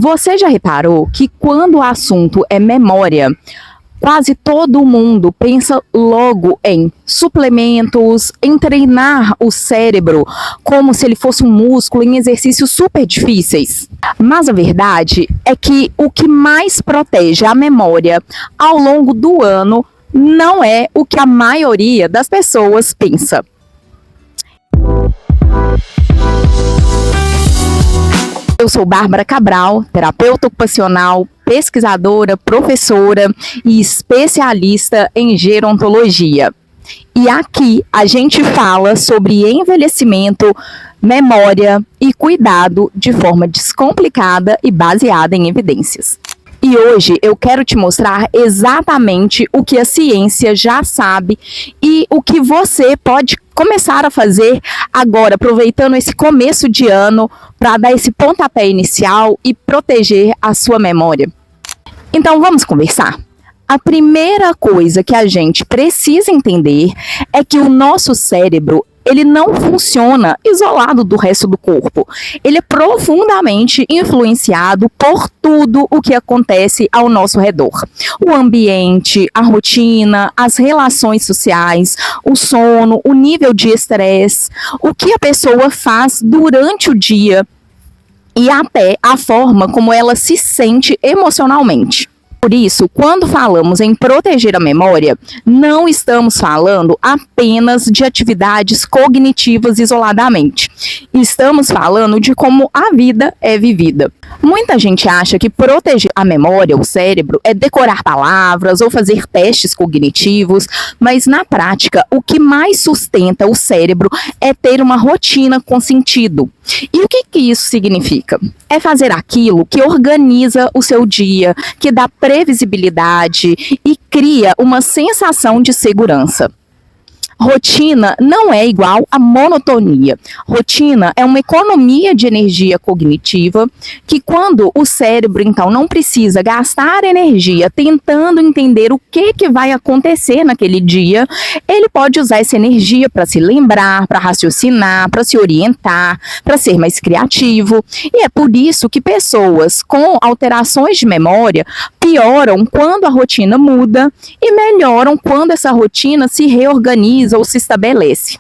Você já reparou que quando o assunto é memória, quase todo mundo pensa logo em suplementos, em treinar o cérebro como se ele fosse um músculo em exercícios super difíceis? Mas a verdade é que o que mais protege a memória ao longo do ano não é o que a maioria das pessoas pensa. Eu sou Bárbara Cabral, terapeuta ocupacional, pesquisadora, professora e especialista em gerontologia. E aqui a gente fala sobre envelhecimento, memória e cuidado de forma descomplicada e baseada em evidências. E hoje eu quero te mostrar exatamente o que a ciência já sabe e o que você pode começar a fazer agora, aproveitando esse começo de ano para dar esse pontapé inicial e proteger a sua memória. Então vamos conversar? A primeira coisa que a gente precisa entender é que o nosso cérebro ele não funciona isolado do resto do corpo. Ele é profundamente influenciado por tudo o que acontece ao nosso redor. O ambiente, a rotina, as relações sociais, o sono, o nível de estresse, o que a pessoa faz durante o dia e até a forma como ela se sente emocionalmente. Por isso, quando falamos em proteger a memória, não estamos falando apenas de atividades cognitivas isoladamente. Estamos falando de como a vida é vivida. Muita gente acha que proteger a memória, o cérebro, é decorar palavras ou fazer testes cognitivos, mas na prática, o que mais sustenta o cérebro é ter uma rotina com sentido. E o que isso significa? É fazer aquilo que organiza o seu dia, que dá previsibilidade e cria uma sensação de segurança. Rotina não é igual a monotonia. Rotina é uma economia de energia cognitiva que, quando o cérebro, então, não precisa gastar energia tentando entender o que vai acontecer naquele dia, ele pode usar essa energia para se lembrar, para raciocinar, para se orientar, para ser mais criativo. E é por isso que pessoas com alterações de memória pioram quando a rotina muda e melhoram quando essa rotina se reorganiza ou se estabelece.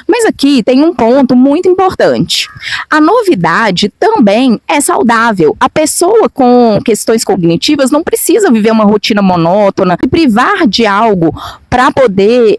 Mas aqui tem um ponto muito importante. A novidade também é saudável. A pessoa com questões cognitivas não precisa viver uma rotina monótona e privar de algo para poder,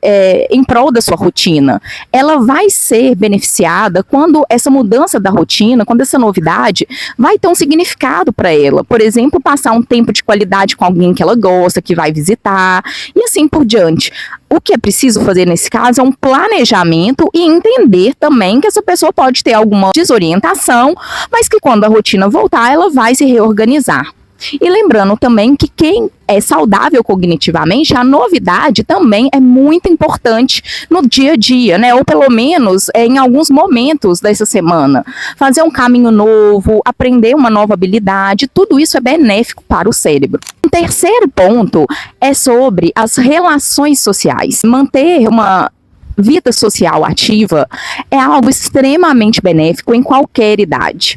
em prol da sua rotina. Ela vai ser beneficiada quando essa mudança da rotina, quando essa novidade vai ter um significado para ela. Por exemplo, passar um tempo de qualidade com alguém que ela gosta, que vai visitar, e assim por diante. O que é preciso fazer nesse caso é um planejamento e entender também que essa pessoa pode ter alguma desorientação, mas que quando a rotina voltar, ela vai se reorganizar. E lembrando também que quem é saudável cognitivamente, a novidade também é muito importante no dia a dia, né? Ou pelo menos em alguns momentos dessa semana. Fazer um caminho novo, aprender uma nova habilidade, tudo isso é benéfico para o cérebro. Um terceiro ponto é sobre as relações sociais. Manter uma vida social ativa é algo extremamente benéfico em qualquer idade.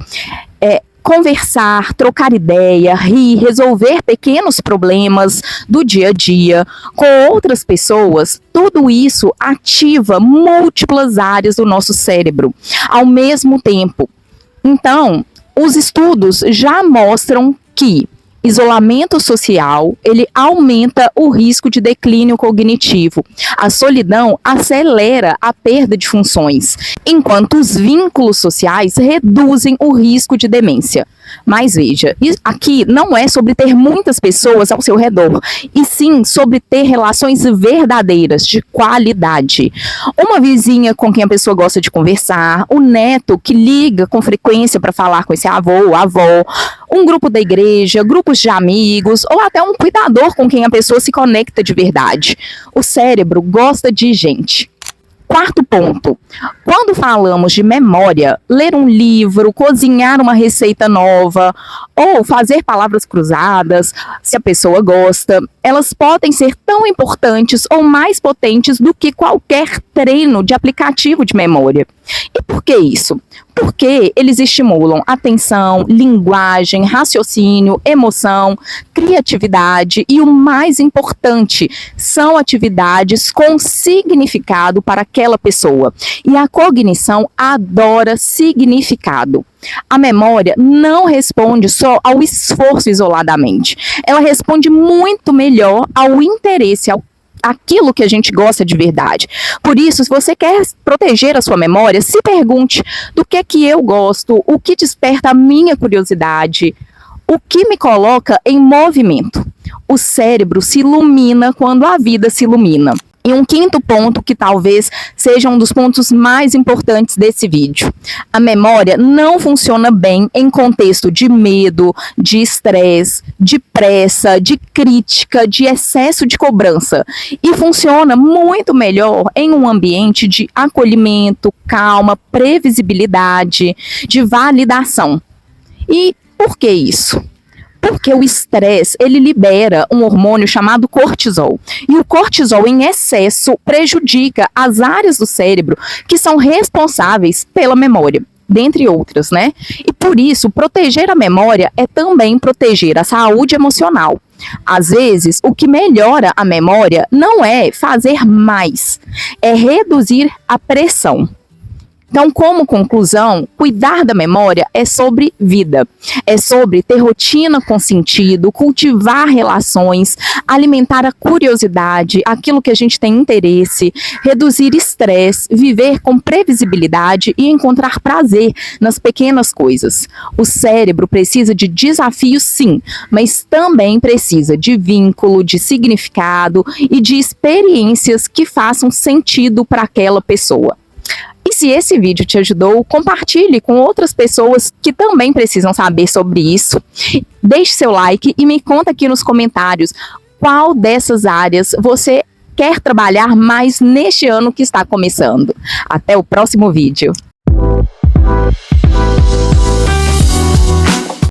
Conversar, trocar ideia, rir, resolver pequenos problemas do dia a dia com outras pessoas, tudo isso ativa múltiplas áreas do nosso cérebro ao mesmo tempo. Então, os estudos já mostram que isolamento social, ele aumenta o risco de declínio cognitivo. A solidão acelera a perda de funções, enquanto os vínculos sociais reduzem o risco de demência. Mas veja, aqui não é sobre ter muitas pessoas ao seu redor, e sim sobre ter relações verdadeiras, de qualidade. Uma vizinha com quem a pessoa gosta de conversar, o neto que liga com frequência para falar com esse avô ou avó, um grupo da igreja, grupos de amigos, ou até um cuidador com quem a pessoa se conecta de verdade. O cérebro gosta de gente. Quarto ponto, quando falamos de memória, ler um livro, cozinhar uma receita nova ou fazer palavras cruzadas, se a pessoa gosta, elas podem ser tão importantes ou mais potentes do que qualquer treino de aplicativo de memória. E Por que isso? Porque eles estimulam atenção, linguagem, raciocínio, emoção, criatividade e o mais importante, são atividades com significado para aquela pessoa. E a cognição adora significado. A memória não responde só ao esforço isoladamente. Ela responde muito melhor ao interesse, aquilo que a gente gosta de verdade. Por isso, se você quer proteger a sua memória, se pergunte do que eu gosto, o que desperta a minha curiosidade, o que me coloca em movimento. O cérebro se ilumina quando a vida se ilumina. E um quinto ponto, que talvez seja um dos pontos mais importantes desse vídeo. A memória não funciona bem em contexto de medo, de estresse, de pressa, de crítica, de excesso de cobrança. E funciona muito melhor em um ambiente de acolhimento, calma, previsibilidade, de validação. E por que isso? Porque o estresse, ele libera um hormônio chamado cortisol. E o cortisol em excesso prejudica as áreas do cérebro que são responsáveis pela memória, dentre outras, né? E por isso, proteger a memória é também proteger a saúde emocional. Às vezes, o que melhora a memória não é fazer mais, é reduzir a pressão. Então, como conclusão, cuidar da memória é sobre vida, é sobre ter rotina com sentido, cultivar relações, alimentar a curiosidade, aquilo que a gente tem interesse, reduzir estresse, viver com previsibilidade e encontrar prazer nas pequenas coisas. O cérebro precisa de desafios, sim, mas também precisa de vínculo, de significado e de experiências que façam sentido para aquela pessoa. E se esse vídeo te ajudou, compartilhe com outras pessoas que também precisam saber sobre isso. Deixe seu like e me conta aqui nos comentários qual dessas áreas você quer trabalhar mais neste ano que está começando. Até o próximo vídeo.